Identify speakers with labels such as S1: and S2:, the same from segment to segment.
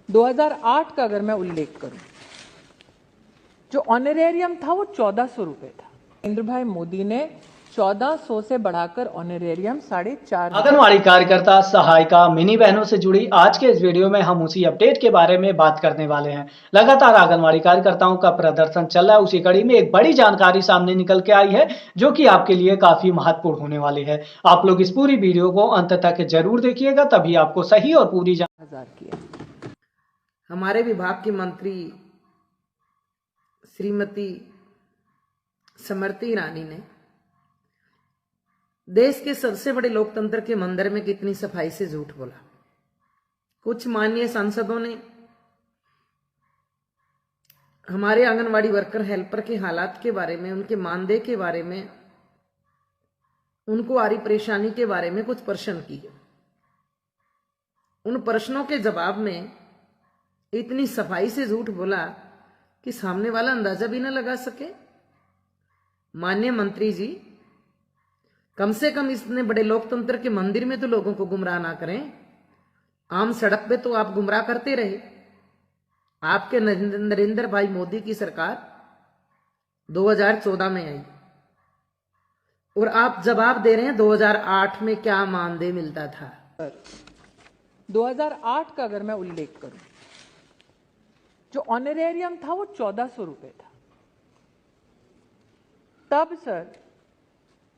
S1: 2008 का अगर मैं उल्लेख करूं, जो ऑनरेरियम था वो 1400 रुपए था। नरेंद्र भाई मोदी ने 1400 से बढ़ाकर ऑनरेरियम 4,500।
S2: आंगनवाड़ी कार्यकर्ता सहायिका मिनी बहनों से जुड़ी आज के इस वीडियो में हम उसी अपडेट के बारे में बात करने वाले हैं। लगातार आंगनवाड़ी कार्यकर्ताओं का प्रदर्शन चल रहा है, उसी कड़ी में एक बड़ी जानकारी सामने निकल के आई है जो कि आपके लिए काफी महत्वपूर्ण होने वाली है। आप लोग इस पूरी वीडियो को अंत तक जरूर देखिएगा, तभी आपको सही और पूरी
S1: जानकारी किया।
S3: हमारे विभाग की मंत्री श्रीमती स्मृति ईरानी ने देश के सबसे बड़े लोकतंत्र के मंदिर में कितनी सफाई से झूठ बोला। कुछ माननीय सांसदों ने हमारे आंगनवाड़ी वर्कर हेल्पर के हालात के बारे में, उनके मानदेय के बारे में, उनको आ रही परेशानी के बारे में कुछ प्रश्न किए। उन प्रश्नों के जवाब में इतनी सफाई से झूठ बोला कि सामने वाला अंदाजा भी न लगा सके। माननीय मंत्री जी, कम से कम इतने बड़े लोकतंत्र के मंदिर में तो लोगों को गुमराह ना करें। आम सड़क पे तो आप गुमराह करते रहे। आपके नरेंद्र भाई मोदी की सरकार 2014 में आई और आप जवाब दे रहे हैं 2008 में क्या मानदेय मिलता था।
S1: 2008 का अगर मैं उल्लेख करूं, जो ऑनरेरियम था वो 1400 रुपए था। तब सर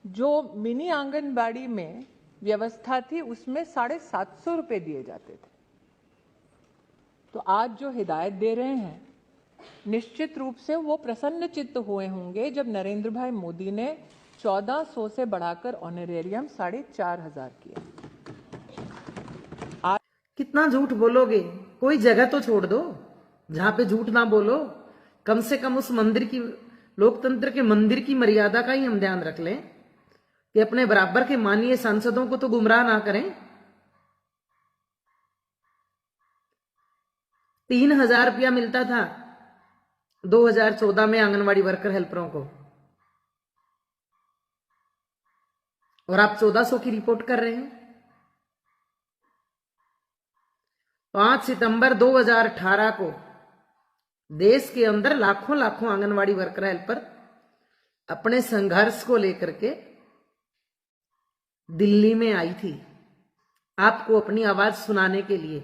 S1: जो मिनी आंगनबाड़ी में व्यवस्था थी उसमें 750 रुपए दिए जाते थे। तो आज जो हिदायत दे रहे हैं, निश्चित रूप से वो प्रसन्न चित्त हुए होंगे जब नरेंद्र भाई मोदी ने 1400 से बढ़ाकर ऑनरेरियम 4,500 किया।
S3: कितना झूठ बोलोगे? कोई जगह तो छोड़ दो जहां पे झूठ ना बोलो। कम से कम उस मंदिर की, लोकतंत्र के मंदिर की मर्यादा का ही हम ध्यान रख लें कि अपने बराबर के माननीय सांसदों को तो गुमराह ना करें। 3,000 रुपया मिलता था 2014 में आंगनवाड़ी वर्कर हेल्परों को, और आप 1400 की रिपोर्ट कर रहे हैं। 5 सितंबर 2018 को देश के अंदर लाखों लाखों आंगनवाड़ी वर्कर हेल्पर अपने संघर्ष को लेकर के दिल्ली में आई थी, आपको अपनी आवाज सुनाने के लिए।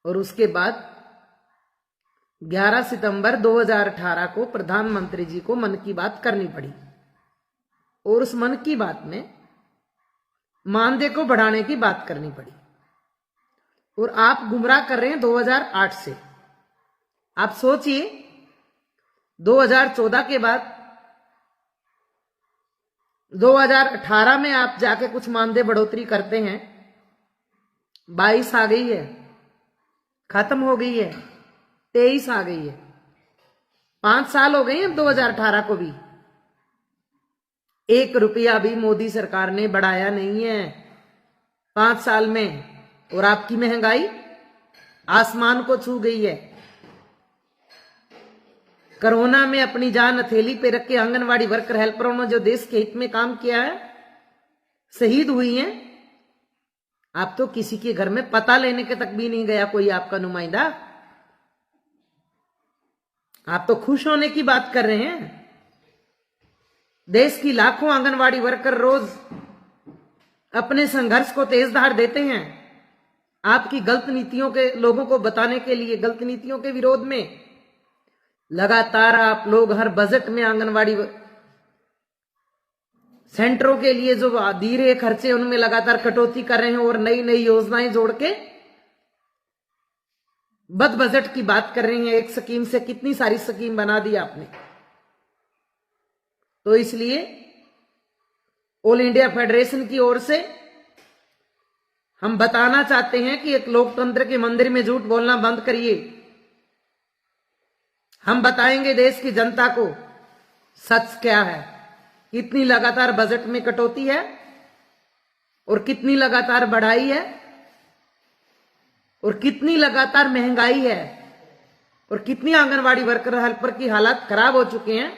S3: और उसके बाद 11 सितंबर 2018 को प्रधानमंत्री जी को मन की बात करनी पड़ी और उस मन की बात में मानदेय को बढ़ाने की बात करनी पड़ी। और आप गुमराह कर रहे हैं 2008 से। आप सोचिए, 2014 के बाद 2018 में आप जाके कुछ मानदेय बढ़ोतरी करते हैं। 22 आ गई है, खत्म हो गई है, 23 आ गई है, 5 साल हो गए हैं 2018 को भी। 1 रुपया भी मोदी सरकार ने बढ़ाया नहीं है 5 साल में। और आपकी महंगाई आसमान को छू गई है। कोरोना में अपनी जान हथेली पे रख के आंगनवाड़ी वर्कर हेल्परों ने जो देश के हित में काम किया है, शहीद हुई हैं। आप तो किसी के घर में पता लेने के तक भी नहीं गया कोई आपका नुमाइंदा। आप तो खुश होने की बात कर रहे हैं। देश की लाखों आंगनवाड़ी वर्कर रोज अपने संघर्ष को तेज धार देते हैं आपकी गलत नीतियों के, लोगों को बताने के लिए, गलत नीतियों के विरोध में। लगातार आप लोग हर बजट में आंगनवाड़ी सेंटरों के लिए जो धीरे खर्चे उनमें लगातार कटौती कर रहे हैं और नई नई योजनाएं जोड़ के बद बजट की बात कर रहे हैं। एक स्कीम से कितनी सारी स्कीम बना दी आपने। तो इसलिए ऑल इंडिया फेडरेशन की ओर से हम बताना चाहते हैं कि एक लोकतंत्र के मंदिर में झूठ बोलना बंद करिए। हम बताएंगे देश की जनता को सच क्या है, कितनी लगातार बजट में कटौती है और कितनी लगातार बढ़ाई है और कितनी लगातार महंगाई है और कितनी आंगनवाड़ी वर्कर हेल्पर की हालत खराब हो चुके हैं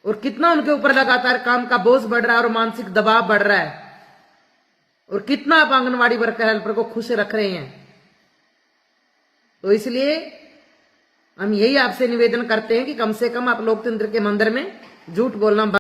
S3: और कितना उनके ऊपर लगातार काम का बोझ बढ़ रहा है और मानसिक दबाव बढ़ रहा है। और कितना आप आंगनवाड़ी वर्कर हेल्पर को खुश रख रहे हैं। तो इसलिए हम यही आपसे निवेदन करते हैं कि कम से कम आप लोकतंत्र के मंदिर में झूठ बोलना